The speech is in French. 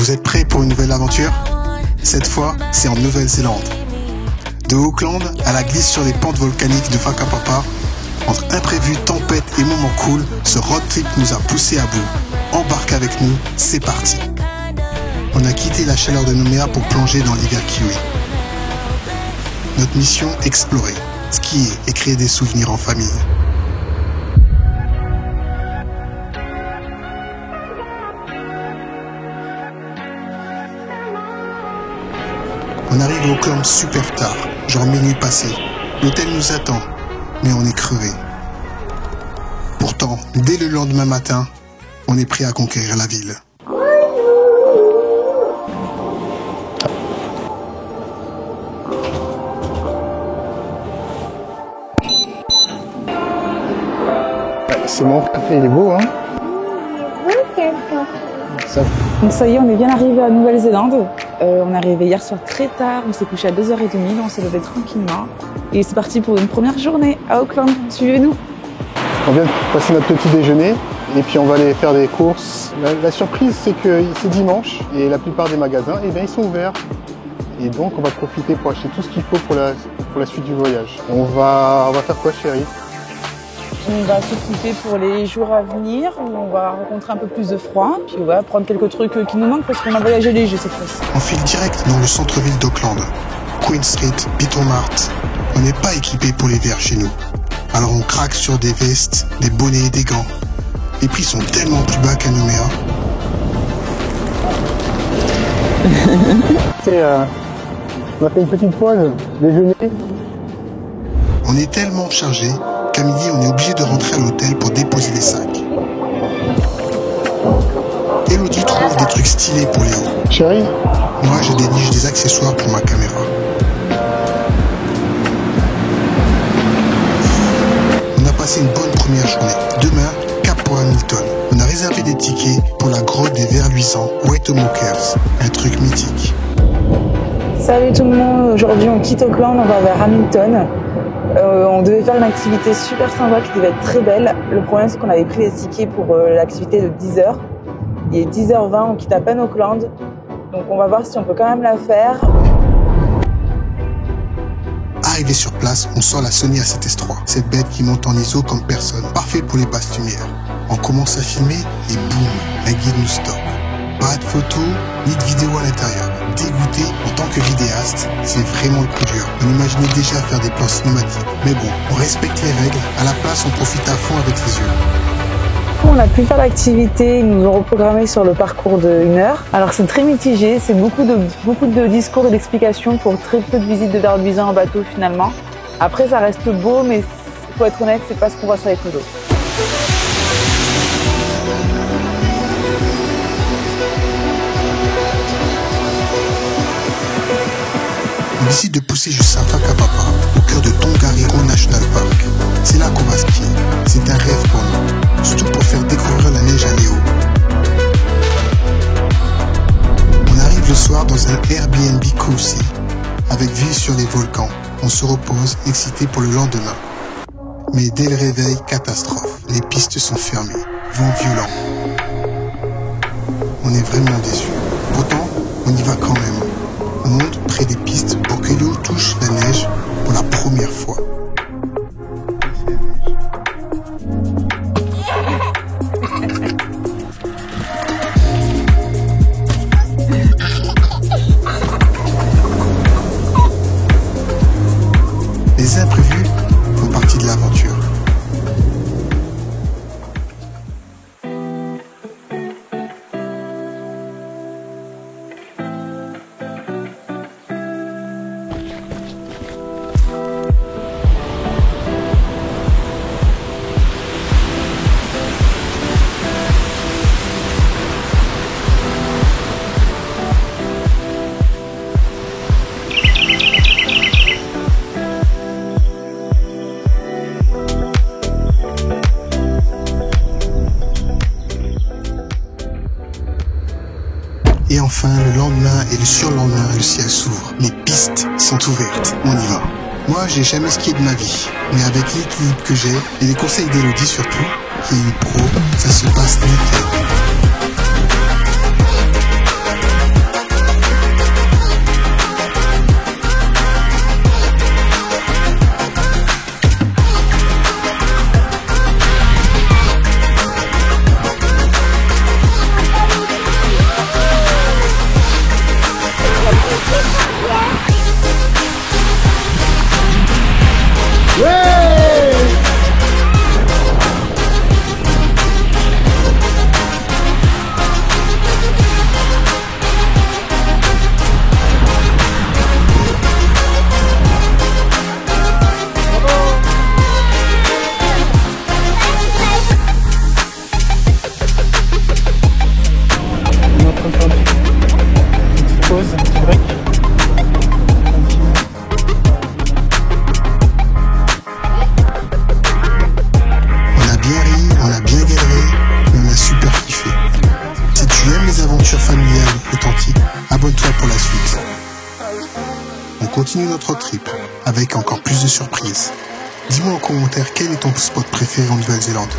Vous êtes prêts pour une nouvelle aventure? Cette fois, c'est en Nouvelle-Zélande. De Auckland à la glisse sur les pentes volcaniques de Whakapapa, entre imprévus, tempêtes et moments cool, ce road trip nous a poussés à bout. Embarque avec nous, c'est parti. On a quitté la chaleur de Nouméa pour plonger dans l'hiver kiwi. Notre mission, explorer, skier et créer des souvenirs en famille. On arrive au Auckland super tard, genre minuit passé. L'hôtel nous attend, mais on est crevé. Pourtant, dès le lendemain matin, on est prêt à conquérir la ville. C'est mon café, il est beau, hein? Donc ça y est, on est bien arrivé à Nouvelle-Zélande. On est arrivé hier soir très tard, on s'est couché à 2h30, on s'est levé tranquillement. Et c'est parti pour une première journée à Auckland. Suivez-nous. On vient de passer notre petit déjeuner et puis on va aller faire des courses. La surprise, c'est que c'est dimanche et la plupart des magasins, eh bien, ils sont ouverts. Et donc on va profiter pour acheter tout ce qu'il faut pour la suite du voyage. On va faire quoi, chérie? On va s'occuper pour les jours à venir, où on va rencontrer un peu plus de froid, puis on va prendre quelques trucs qui nous manquent parce qu'on a voyagé léger cette fois-ci. On file direct dans le centre-ville d'Auckland, Queen Street, Bittermart. On n'est pas équipé pour l'hiver chez nous. Alors on craque sur des vestes, des bonnets et des gants. Les prix sont tellement plus bas qu'à Nouméa. On a fait une petite pause, déjeuner. On est tellement chargé qu'à midi, on est obligé de rentrer à l'hôtel pour déposer les sacs. Elodie trouve des trucs stylés pour Léo. Chérie, moi, je déniche des accessoires pour ma caméra. On a passé une bonne première journée. Demain, cap pour Hamilton. On a réservé des tickets pour la grotte des vers luisants, Waitemokers, un truc mythique. Salut tout le monde, aujourd'hui on quitte Auckland, on va vers Hamilton. On devait faire une activité super sympa qui devait être très belle. Le problème, c'est qu'on avait pris les tickets pour l'activité de 10h. Il est 10h20, on quitte à peine Auckland. Donc on va voir si on peut quand même la faire. Arrivé sur place, on sort la Sony A7S3. Cette bête qui monte en ISO comme personne. Parfait pour les basses lumières. On commence à filmer et boum, un guide nous stoppe. Pas de photos, ni de vidéo à l'intérieur. Dégoûté, en tant que vidéaste, c'est vraiment le plus dur. On imaginait déjà faire des plans cinématiques. Mais bon, on respecte les règles. À la place, on profite à fond avec les yeux. On a pu faire l'activité, ils nous ont reprogrammé sur le parcours de 1 heure. Alors c'est très mitigé, c'est beaucoup de discours et d'explications pour très peu de visites de vers luisants en bateau finalement. Après ça reste beau, mais il faut être honnête, c'est pas ce qu'on voit sur les photos. On décide de pousser jusqu'à Whakapapa, au cœur de Tongariro National Park. C'est là qu'on va skier. C'est un rêve pour nous, surtout pour faire découvrir la neige à Léo. On arrive le soir dans un Airbnb cozy, avec vue sur les volcans. On se repose, excité pour le lendemain. Mais dès le réveil, catastrophe. Les pistes sont fermées, vent violent. On est vraiment déçus. Pourtant, on y va quand même. On monte près des pistes pour que Léo touche la neige pour la première fois. Les imprévus font partie de l'aventure. Et enfin, le lendemain et le surlendemain, le ciel s'ouvre. Les pistes sont ouvertes. On y va. Moi, j'ai jamais skié de ma vie. Mais avec l'équilibre que j'ai, et les conseils d'Elodie surtout, qui est une pro, ça se passe nickel. aujourd'hui. Petite pause, un petit break. On a bien ri, on a bien galéré, mais on a super kiffé. Si tu aimes les aventures familiales authentiques, abonne-toi pour la suite. On continue notre trip avec encore plus de surprises. Dis-moi en commentaire quel est ton spot préféré en Nouvelle-Zélande.